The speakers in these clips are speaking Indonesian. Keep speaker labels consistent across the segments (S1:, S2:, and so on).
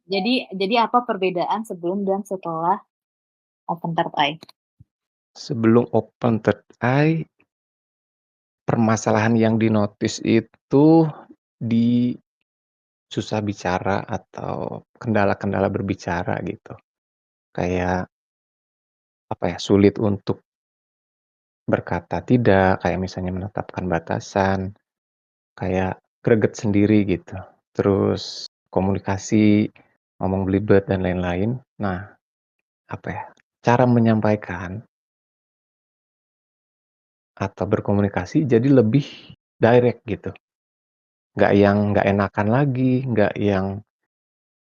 S1: Jadi apa perbedaan sebelum dan setelah open third eye?
S2: Sebelum open third eye, permasalahan yang di-notice itu di susah bicara atau kendala-kendala berbicara gitu. Kayak, apa ya, sulit untuk berkata tidak, kayak misalnya menetapkan batasan, kayak greget sendiri gitu. Terus komunikasi, ngomong belibet dan lain-lain. Nah, apa ya, cara menyampaikan atau berkomunikasi jadi lebih direct gitu. Nggak yang nggak enakan lagi, nggak yang,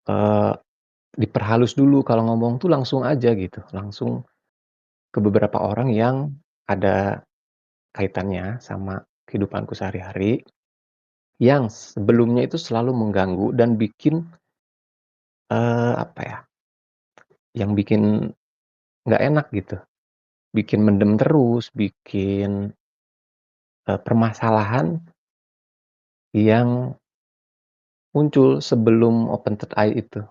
S2: eee, diperhalus dulu kalau ngomong tuh langsung aja gitu, langsung ke beberapa orang yang ada kaitannya sama kehidupanku sehari-hari, yang sebelumnya itu selalu mengganggu dan bikin, apa ya, yang bikin nggak enak gitu, bikin mendem terus, bikin, permasalahan yang muncul sebelum open third eye itu.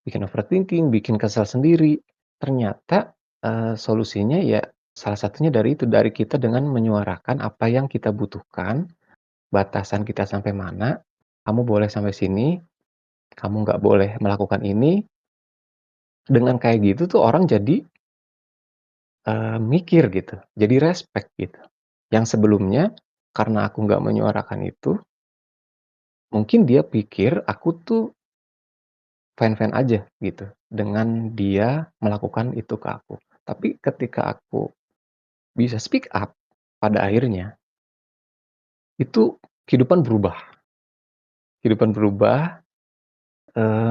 S2: Bikin overthinking, bikin kesal sendiri. Ternyata, solusinya ya salah satunya dari itu, dari kita dengan menyuarakan apa yang kita butuhkan, batasan kita sampai mana, kamu boleh sampai sini, kamu nggak boleh melakukan ini. Dengan kayak gitu tuh orang jadi, mikir gitu, jadi respect gitu. Yang sebelumnya karena aku nggak menyuarakan itu, mungkin dia pikir aku tuh fine-fine aja gitu, dengan dia melakukan itu ke aku. Tapi ketika aku bisa speak up, pada akhirnya itu kehidupan berubah. Kehidupan berubah,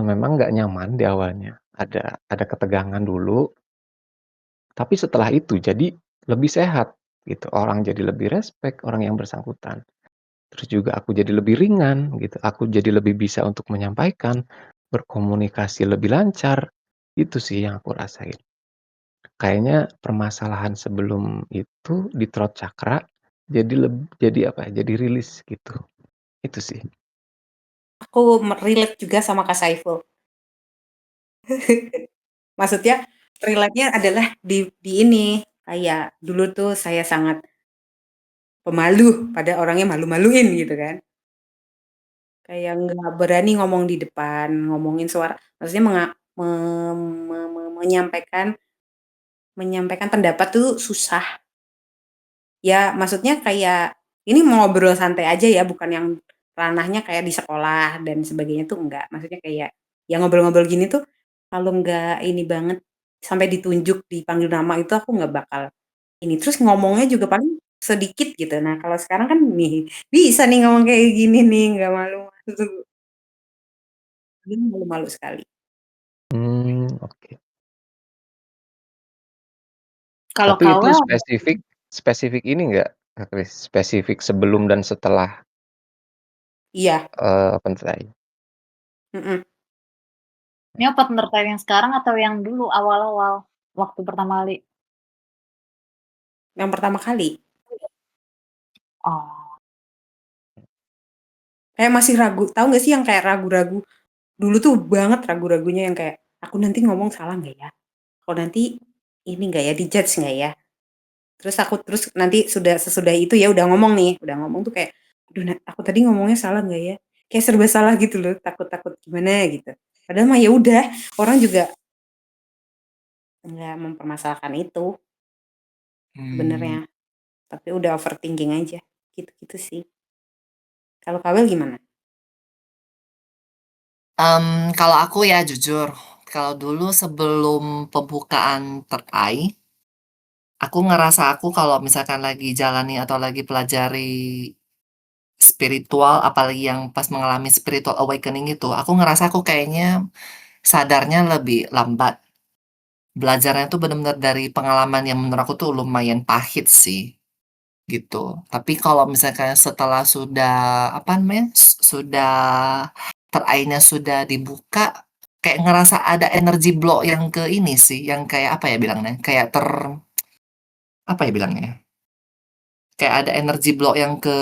S2: memang nggak nyaman di awalnya, ada ketegangan dulu, tapi setelah itu jadi lebih sehat gitu, orang jadi lebih respect, orang yang bersangkutan. Terus juga aku jadi lebih ringan gitu, aku jadi lebih bisa untuk menyampaikan, berkomunikasi lebih lancar, itu sih yang aku rasain. Kayaknya permasalahan sebelum itu di throat chakra, jadi apa ya, jadi rilis gitu, itu sih.
S3: Aku relate juga sama Kak Saiful. Maksudnya relate-nya adalah di ini, kayak dulu tuh saya sangat pemalu, pada orangnya malu-maluin gitu kan. Kayak nggak berani ngomong di depan, ngomongin suara, maksudnya me, menyampaikan menyampaikan pendapat tuh susah. Ya, maksudnya kayak ini mau ngobrol santai aja ya, bukan yang ranahnya kayak di sekolah dan sebagainya tuh enggak. Maksudnya kayak ya ngobrol-ngobrol gini tuh kalau enggak ini banget sampai ditunjuk, dipanggil nama itu aku nggak bakal ini. Terus ngomongnya juga paling sedikit gitu. Nah, kalau sekarang kan nih bisa nih ngomong kayak gini nih, nggak malu-malu. Dulu malu-malu sekali.
S2: Oke.
S1: Kalau
S2: Tapi itu
S1: Kawel,
S2: spesifik spesifik ini enggak, Kak Kris, spesifik sebelum dan setelah,
S3: Iya,
S2: penilaian?
S3: mhm.
S1: ini open third eye yang sekarang atau yang dulu awal-awal waktu pertama kali?
S3: Yang pertama kali.
S1: Oh,
S3: Kayak masih ragu, tahu nggak sih yang kayak ragu-ragu? Dulu tuh banget ragu-ragunya yang kayak, "Aku nanti ngomong salah nggak ya? Kalau nanti ini nggak ya, di-judge nggak ya?" Terus nanti sesudah itu ya udah ngomong nih, udah ngomong tuh kayak, "Aduh aku tadi ngomongnya salah nggak ya?" Kayak serba salah gitu loh, takut-takut gimana gitu. Padahal mah ya udah, orang juga nggak mempermasalahkan itu sebenarnya,
S4: Mmm,
S3: tapi udah overthinking aja, gitu-gitu sih. Kalau Kawel gimana?
S4: kalau aku ya jujur, kalau dulu sebelum pembukaan Third Eye, aku ngerasa aku kalau misalkan lagi jalani atau lagi pelajari spiritual, apalagi yang pas mengalami spiritual awakening itu, aku ngerasa aku kayaknya sadarnya lebih lambat. Belajarnya tuh bener-bener dari pengalaman yang menurut aku tuh lumayan pahit sih, gitu. Tapi kalau misalkan setelah sudah, apa namanya, sudah terainya sudah dibuka, kayak ngerasa ada energi block yang ke ini sih, yang kayak apa ya bilangnya, kayak apa ya bilangnya ya, kayak ada energi block yang ke,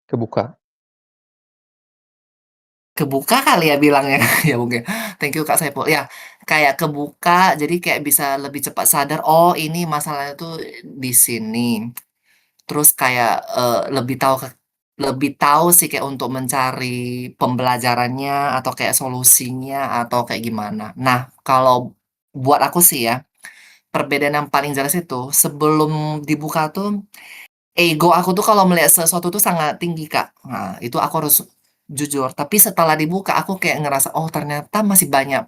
S2: Kebuka?
S4: kebuka kali ya bilangnya, ya mungkin. Thank you Kak Saiful. Ya, kayak kebuka, jadi kayak bisa lebih cepat sadar, oh ini masalahnya tuh di sini. Terus kayak, lebih tahu sih kayak untuk mencari pembelajarannya atau kayak solusinya atau kayak gimana. Nah, kalau buat aku sih ya, perbedaan yang paling jelas itu sebelum dibuka tuh ego aku tuh kalau melihat sesuatu tuh sangat tinggi, Kak. Nah, itu aku harus jujur. Tapi setelah dibuka aku kayak ngerasa, oh ternyata masih banyak,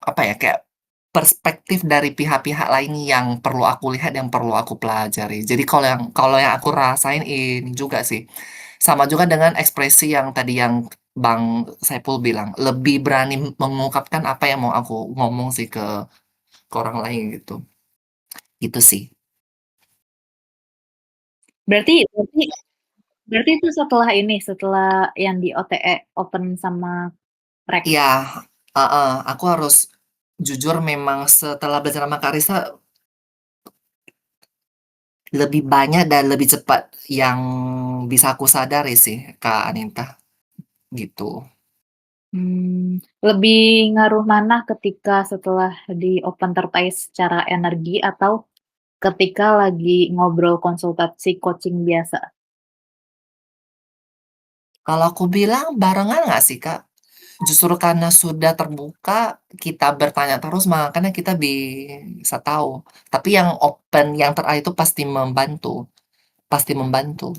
S4: apa ya, kayak perspektif dari pihak-pihak lain yang perlu aku lihat, yang perlu aku pelajari. Jadi kalau yang aku rasain ini juga sih. Sama juga dengan ekspresi yang tadi yang Bang Saiful bilang, lebih berani mengungkapkan apa yang mau aku ngomong sih ke orang lain gitu. Gitu sih.
S1: Berarti berarti berarti itu setelah ini, setelah yang di OTE, open sama Rex?
S4: Iya, heeh, aku harus jujur memang setelah belajar sama Kak Risa, lebih banyak dan lebih cepat yang bisa aku sadari sih, Kak Anita, gitu.
S1: Lebih ngaruh mana ketika setelah di open terkait secara energi atau ketika lagi ngobrol konsultasi coaching biasa?
S4: Kalau aku bilang barengan nggak sih, Kak? Justru karena sudah terbuka, kita bertanya terus, makanya kita bisa tahu. Tapi yang open, yang terakhir itu pasti membantu, pasti membantu.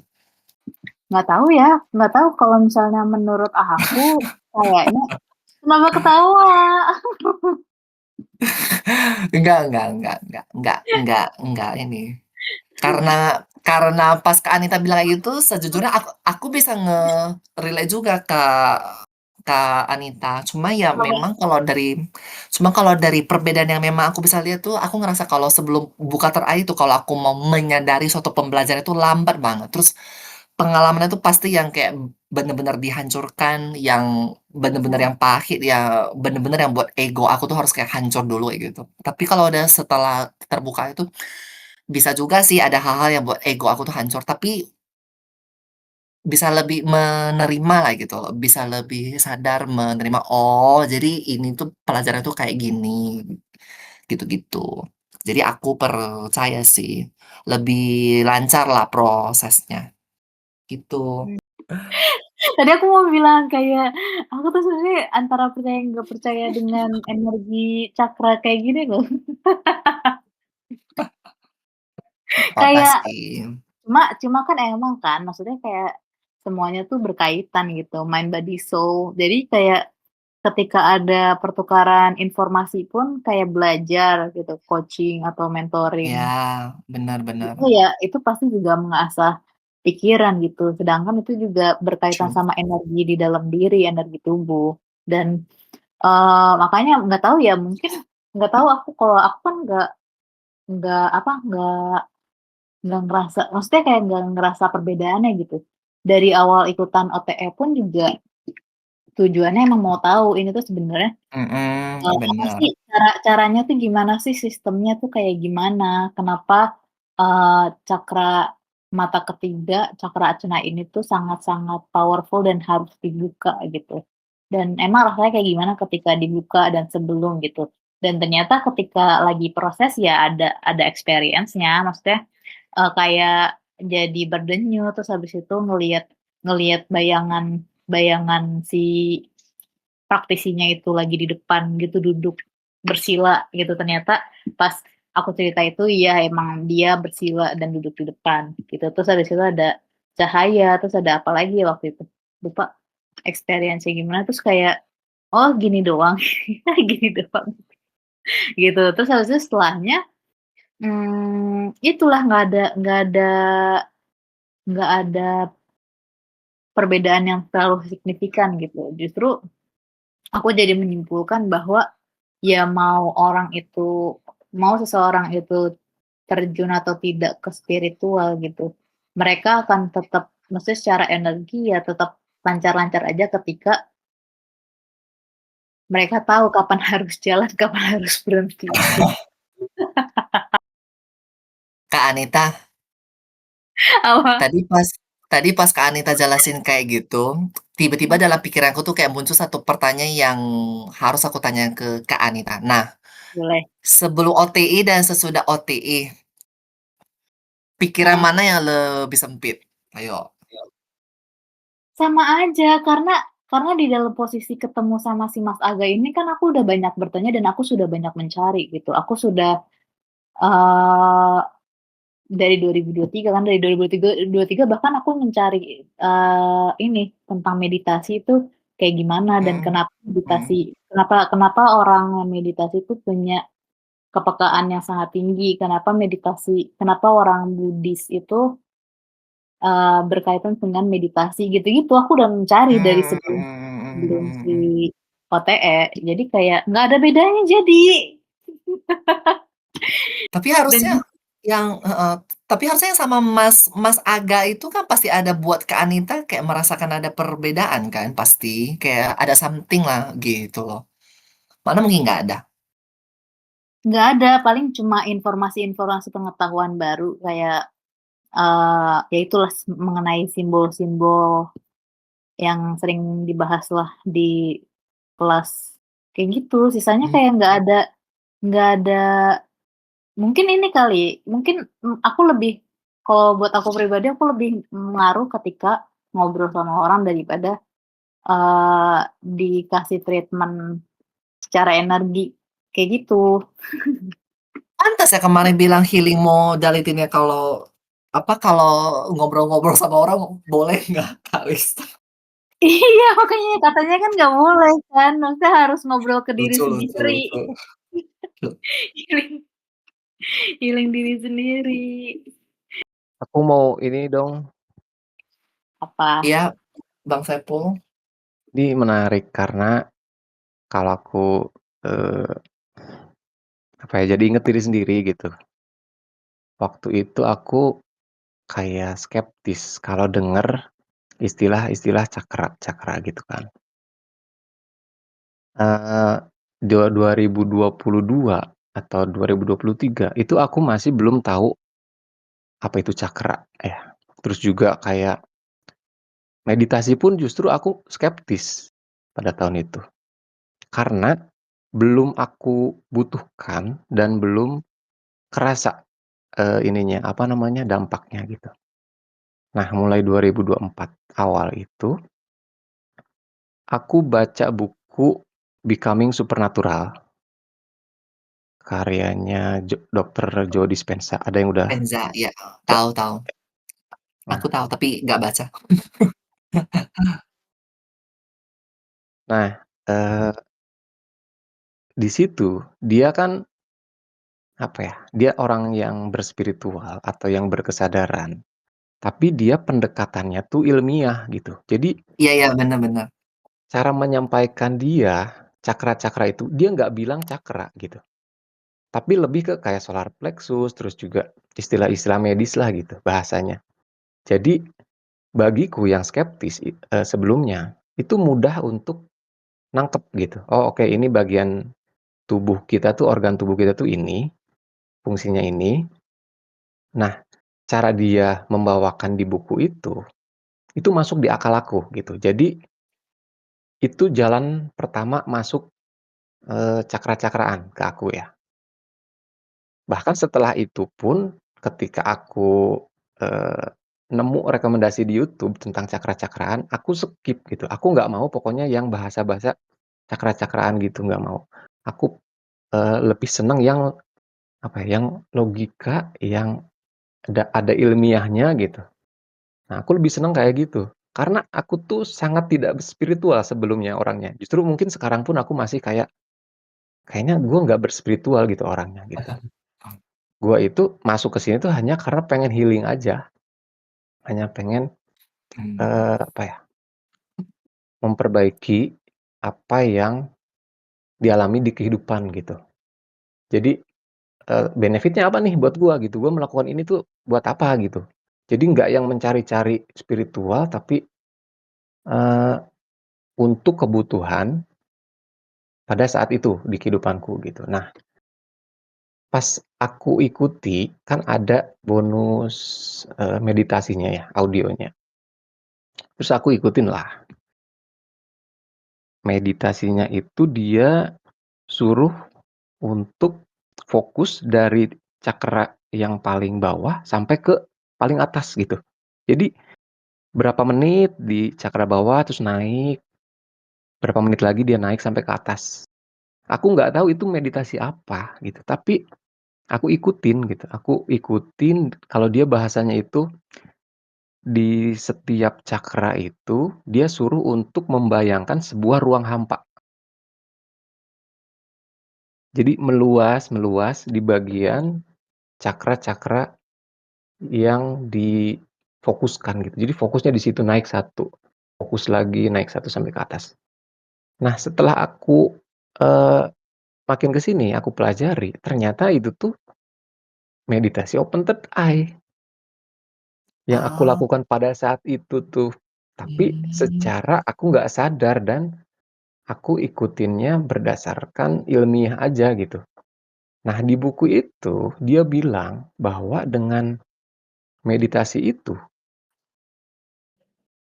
S1: Nggak tahu ya, nggak tahu kalau misalnya menurut aku kayaknya kenapa ketawa?
S4: Enggak ini. Karena pas Kak Anita bilang kayak gitu, sejujurnya aku bisa nge-relate juga Kak Anita. Cuma kalau dari perbedaan yang memang aku bisa lihat tuh, aku ngerasa kalau sebelum buka terakhir itu, kalau aku mau menyadari suatu pembelajaran itu lambat banget. Terus pengalamannya tuh pasti yang kayak bener-bener dihancurkan, yang bener-bener yang pahit, ya bener-bener yang buat ego aku tuh harus kayak hancur dulu kayak gitu. Tapi kalau udah setelah terbuka itu, bisa juga sih ada hal-hal yang buat ego aku tuh hancur, tapi bisa lebih menerima lah gitu loh, bisa lebih sadar menerima, "Oh jadi ini tuh pelajaran tuh kayak gini," gitu-gitu. Jadi aku percaya sih, lebih lancar lah prosesnya, gitu.
S1: Tadi aku mau bilang kayak aku tuh sebenarnya antara percaya nggak percaya dengan energi cakra kayak gini loh.
S4: Apa
S1: Kayak
S4: sih?
S1: cuma kan emang kan maksudnya kayak semuanya tuh berkaitan gitu, mind, body, soul. Jadi kayak ketika ada pertukaran informasi pun kayak belajar gitu, coaching atau mentoring.
S4: Ya, benar-benar.
S1: Itu ya, itu pasti juga mengasah pikiran gitu. Sedangkan itu juga berkaitan
S4: True.
S1: sama energi di dalam diri, energi tubuh. Dan makanya nggak tahu ya, mungkin nggak tahu aku kalau aku kan nggak apa nggak ngerasa, maksudnya kayak nggak ngerasa perbedaannya gitu. Dari awal ikutan OTE pun juga tujuannya emang mau tahu ini tuh sebenarnya apa
S4: Bener.
S1: sih caranya tuh gimana sih, sistemnya tuh kayak gimana, kenapa, cakra mata ketiga, cakra acena ini tuh sangat-sangat powerful dan harus dibuka gitu. Dan emang rasanya kayak gimana ketika dibuka dan sebelum gitu. Dan ternyata ketika lagi proses ya ada experience-nya, maksudnya, kayak jadi berdenyut, terus habis itu ngelihat ngelihat bayangan si praktisinya itu lagi di depan gitu duduk bersila gitu, ternyata pas aku cerita itu ya emang dia bersila dan duduk di depan gitu, terus habis itu ada cahaya, terus ada apa lagi waktu itu, lupa experience-nya gimana, terus kayak, "Oh gini doang, gini doang," gitu. Terus habis itu setelahnya, itulah nggak ada perbedaan yang terlalu signifikan gitu. Justru aku jadi menyimpulkan bahwa ya mau seseorang itu terjun atau tidak ke spiritual gitu, mereka akan tetap maksudnya secara energi ya tetap lancar-lancar aja ketika mereka tahu kapan harus jalan, kapan harus berhenti.
S4: Kak Anita,
S1: Apa?
S4: tadi pas Tadi pas Kak Anita jelasin kayak gitu, tiba-tiba
S1: Mhm,
S4: dalam pikiranku tuh kayak muncul satu pertanyaan yang harus aku tanya ke Kak Anita. Nah,
S1: boleh.
S4: sebelum OTI dan sesudah OTI, pikiran
S1: Heeh.
S4: mana yang lebih sempit? Ayo.
S1: Sama aja, karena di dalam posisi ketemu sama si Mas Aga ini kan aku udah banyak bertanya dan aku sudah banyak mencari gitu. Aku sudah, eee, dari 2023 kan, dari 2023 bahkan aku mencari, ini, tentang meditasi itu kayak gimana dan
S4: Mmm, mhm.
S1: kenapa kenapa orang yang meditasi itu punya kepekaan yang sangat tinggi, kenapa orang Buddhis itu, berkaitan dengan meditasi gitu-gitu, aku udah mencari dari
S4: Mmm,
S1: sebelum
S4: mhm
S1: sebelum
S4: mhm
S1: si
S4: mhm.
S1: OTE, jadi kayak nggak ada bedanya jadi.
S4: Tapi
S1: Dan
S4: harusnya yang heeh, tapi harusnya yang sama Mas Mas Aga itu kan pasti ada buat Kak Anita kayak merasakan ada perbedaan kan pasti? Kayak ada something lah gitu loh. Mana mungkin nggak ada?
S1: nggak ada, paling cuma informasi-informasi pengetahuan baru kayak, ya itulah mengenai simbol-simbol yang sering dibahaslah di kelas, kayak gitu. Sisanya
S4: Mmm,
S1: kayak nggak ada mungkin ini kali, mungkin, aku lebih kalau buat aku pribadi aku lebih ngaruh ketika ngobrol sama orang daripada, dikasih treatment secara energi, kayak gitu.
S4: pantes ya kemarin bilang healing modality-nya kalau, apa, kalau ngobrol-ngobrol sama orang boleh nggak Kak Lista?
S1: Iya, makanya katanya kan nggak boleh kan, maksudnya harus ngobrol ke diri
S4: Lucu lucu
S1: sendiri.
S4: lucu.
S1: Healing healing diri sendiri.
S2: Aku mau ini dong,
S1: Apa?
S4: Iya, Bang Saipul?
S2: ini menarik karena kalau aku, eee, apa ya, jadi inget diri sendiri gitu. Waktu itu aku kayak skeptis kalau denger istilah-istilah cakra-cakra gitu kan. Eee, 2022 atau 2023 itu aku masih belum tahu apa itu cakra ya. Terus juga kayak meditasi pun justru aku skeptis pada tahun itu. Karena belum aku butuhkan dan belum kerasa, ininya, apa namanya, dampaknya gitu. Nah, mulai 2024 awal itu, aku baca buku Becoming Supernatural, karyanya Dokter Joe Dispenza. Ada yang udah
S4: Penza, iya,
S2: ba
S4: tahu tahu. Aku
S2: nah
S4: tahu tapi nggak baca.
S2: nah, eee, di situ dia kan, apa ya, dia orang yang berspiritual atau yang berkesadaran, tapi dia pendekatannya tuh ilmiah gitu. Jadi
S4: Iya iya, bener bener.
S2: cara menyampaikan dia, cakra-cakra itu, dia nggak bilang cakra gitu, tapi lebih ke kayak solar plexus, terus juga istilah-istilah medis lah gitu bahasanya. Jadi bagiku yang skeptis sebelumnya, itu mudah untuk nangkep gitu, oh oke ini bagian tubuh kita tuh, organ tubuh kita tuh ini, fungsinya ini. Nah, cara dia membawakan di buku itu masuk di akal aku gitu. Jadi itu jalan pertama masuk, cakra-cakraan ke aku ya. Bahkan setelah itu pun ketika aku, eee, nemu rekomendasi di YouTube tentang cakra-cakraan, aku skip gitu. Aku nggak mau pokoknya yang bahasa-bahasa cakra-cakraan gitu, nggak mau. Aku, lebih seneng yang, apa ya, yang logika, yang ada ilmiahnya gitu. Nah, aku lebih seneng kayak gitu. Karena aku tuh sangat tidak spiritual sebelumnya orangnya. Justru mungkin sekarang pun aku masih kayak, kayaknya gue nggak berspiritual gitu orangnya gitu. Gua itu masuk ke sini tuh hanya karena pengen healing aja, hanya pengen,
S4: Mmm,
S2: apa ya, memperbaiki apa yang dialami di kehidupan gitu. Jadi, benefit-nya apa nih buat gua gitu, gua melakukan ini tuh buat apa gitu. Jadi nggak yang mencari-cari spiritual, tapi, eee, untuk kebutuhan pada saat itu di kehidupanku gitu. Nah, pas aku ikuti kan ada bonus, meditasinya ya, audionya. Terus aku ikutin lah. Meditasinya itu dia suruh untuk fokus dari cakra yang paling bawah sampai ke paling atas gitu. Jadi berapa menit di cakra bawah terus naik, berapa menit lagi dia naik sampai ke atas. Aku nggak tahu itu meditasi apa gitu, tapi aku ikutin gitu. Aku ikutin kalau dia bahasanya itu di setiap cakra itu dia suruh untuk membayangkan sebuah ruang hampa. Jadi meluas di bagian cakra-cakra yang difokuskan gitu. Jadi fokusnya di situ naik satu, fokus lagi naik satu sampai ke atas. Nah setelah aku, makin ke sini aku pelajari, ternyata itu tuh meditasi open third eye yang aku
S4: Oh,
S2: lakukan pada saat itu tuh. Tapi
S4: mmm.
S2: secara aku nggak sadar dan aku ikutinnya berdasarkan ilmiah aja gitu. Nah di buku itu dia bilang bahwa dengan meditasi itu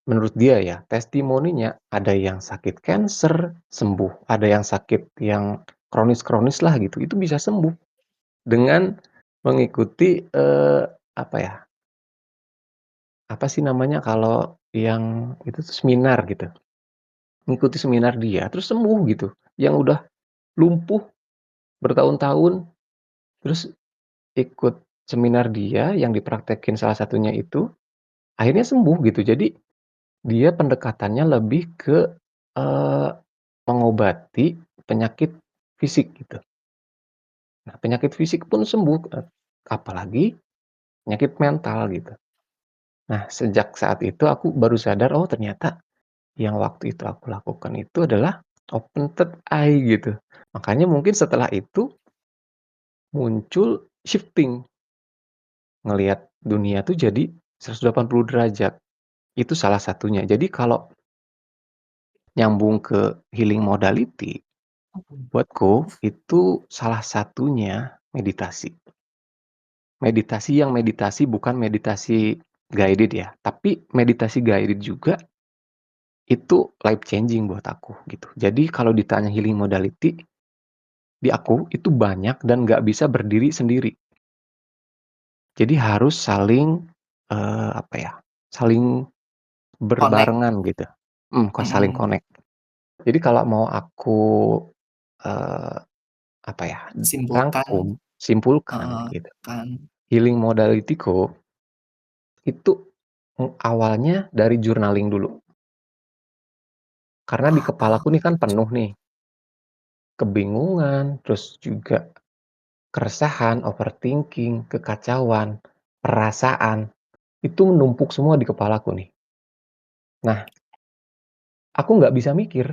S2: menurut dia ya, testimoninya ada yang sakit kanker sembuh, ada yang sakit yang kronis-kronis lah gitu, itu bisa sembuh dengan mengikuti, apa ya, apa sih namanya kalau yang itu tuh seminar gitu, mengikuti seminar dia terus sembuh gitu, yang udah lumpuh bertahun-tahun, terus ikut seminar dia yang dipraktekin salah satunya itu, akhirnya sembuh gitu. Jadi dia pendekatannya lebih ke, eee mengobati penyakit fisik gitu. Nah, penyakit fisik pun sembuh, apalagi penyakit mental gitu. Nah, sejak saat itu aku baru sadar, oh ternyata yang waktu itu aku lakukan itu adalah open third eye gitu. Makanya mungkin setelah itu muncul shifting, ngelihat dunia tuh jadi 180 derajat, itu salah satunya. Jadi kalau nyambung ke healing modality, buatku itu salah satunya meditasi. Meditasi bukan meditasi guided ya, tapi meditasi guided juga itu life changing buat aku gitu. Jadi kalau ditanya healing modality, di aku itu banyak dan nggak bisa berdiri sendiri. Jadi harus saling, apa ya, saling
S4: Connect,
S2: berbarengan gitu, saling
S4: mhm,
S2: connect. Jadi kalau mau aku, eee, apa ya,
S4: simpulkan,
S2: rangkum, simpulkan
S4: heeh,
S2: gitu,
S4: kan.
S2: healing modality-ku itu, awalnya dari journaling dulu. Karena di
S4: Oh,
S2: kepalaku nih kan
S4: gitu.
S2: penuh nih, kebingungan, terus juga keresahan, overthinking, kekacauan, perasaan, itu menumpuk semua di kepalaku nih. Nah, aku nggak bisa mikir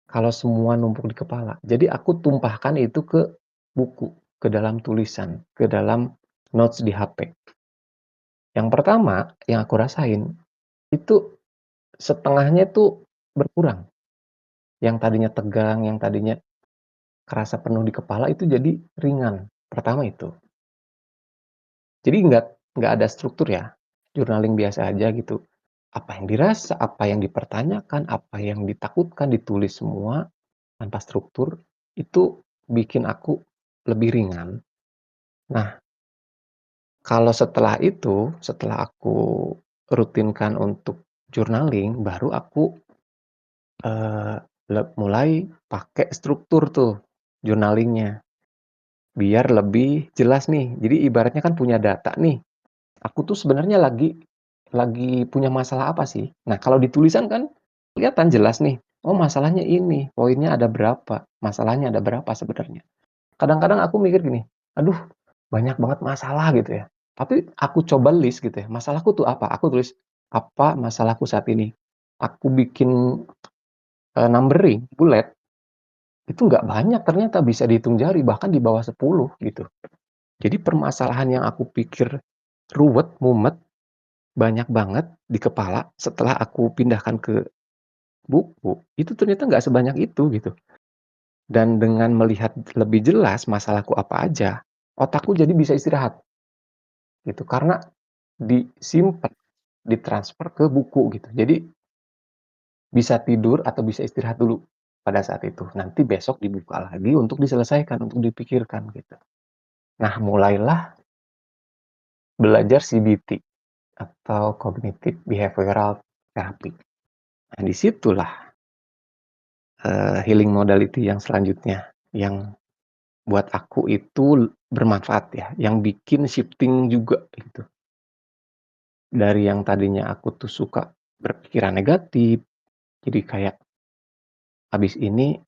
S2: kalau semua numpuk di kepala. Jadi aku tumpahkan itu ke buku, ke dalam tulisan, ke dalam notes di HP. Yang pertama yang aku rasain, itu setengahnya tuh berkurang. Yang tadinya tegang, yang tadinya kerasa penuh di kepala itu jadi ringan, pertama itu. Jadi nggak ada struktur ya, journaling biasa aja gitu. Apa yang dirasa, apa yang dipertanyakan, apa yang ditakutkan, ditulis semua tanpa struktur, itu bikin aku lebih ringan. Nah, kalau setelah itu, setelah aku rutinkan untuk journaling, baru aku, eee, mulai pakai struktur tuh journaling-nya, biar lebih jelas nih. Jadi ibaratnya kan punya data nih, aku tuh sebenarnya lagi punya masalah apa sih? Nah, kalau di tulisan kan kelihatan jelas nih, oh masalahnya ini, poinnya ada berapa, masalahnya ada berapa sebenarnya. Kadang-kadang aku mikir gini, aduh banyak banget masalah gitu ya. Tapi aku coba list gitu ya, masalahku tuh apa? Aku tulis, apa masalahku saat ini? Aku bikin, numbering, bulet, itu nggak banyak ternyata bisa dihitung jari, bahkan di bawah 10 gitu. Jadi permasalahan yang aku pikir ruwet, mumet, banyak banget di kepala, setelah aku pindahkan ke buku, itu ternyata nggak sebanyak itu gitu. Dan dengan melihat lebih jelas masalahku apa aja, otakku jadi bisa istirahat gitu. Karena disimpan ditransfer ke buku gitu. Jadi bisa tidur atau bisa istirahat dulu pada saat itu. Nanti besok dibuka lagi untuk diselesaikan, untuk dipikirkan gitu. Nah, mulailah belajar CBT atau Cognitive Behavioral Therapy. Nah, disitulah healing modality yang selanjutnya yang buat aku itu bermanfaat ya, yang bikin shifting juga gitu. Dari yang tadinya aku tuh suka berpikiran negatif, jadi kayak habis ini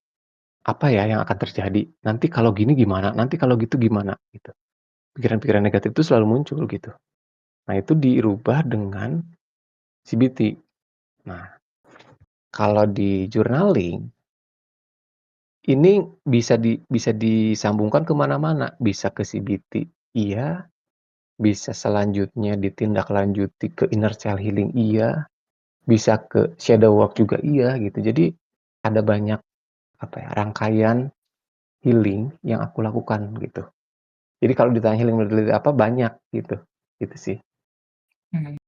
S2: apa ya yang akan terjadi? Nanti kalau gini gimana? Nanti kalau gitu gimana? Gitu. Pikiran-pikiran negatif itu selalu muncul gitu. Nah, itu dirubah dengan CBT. Nah, kalau di journaling ini bisa disambungkan ke mana-mana, bisa ke CBT iya, bisa selanjutnya ditindaklanjuti ke inner child healing iya, bisa ke shadow work juga iya gitu. Jadi ada banyak rangkaian healing yang aku lakukan gitu. Jadi kalau ditanya healing modality apa banyak gitu. Gitu sih.
S4: Hmm.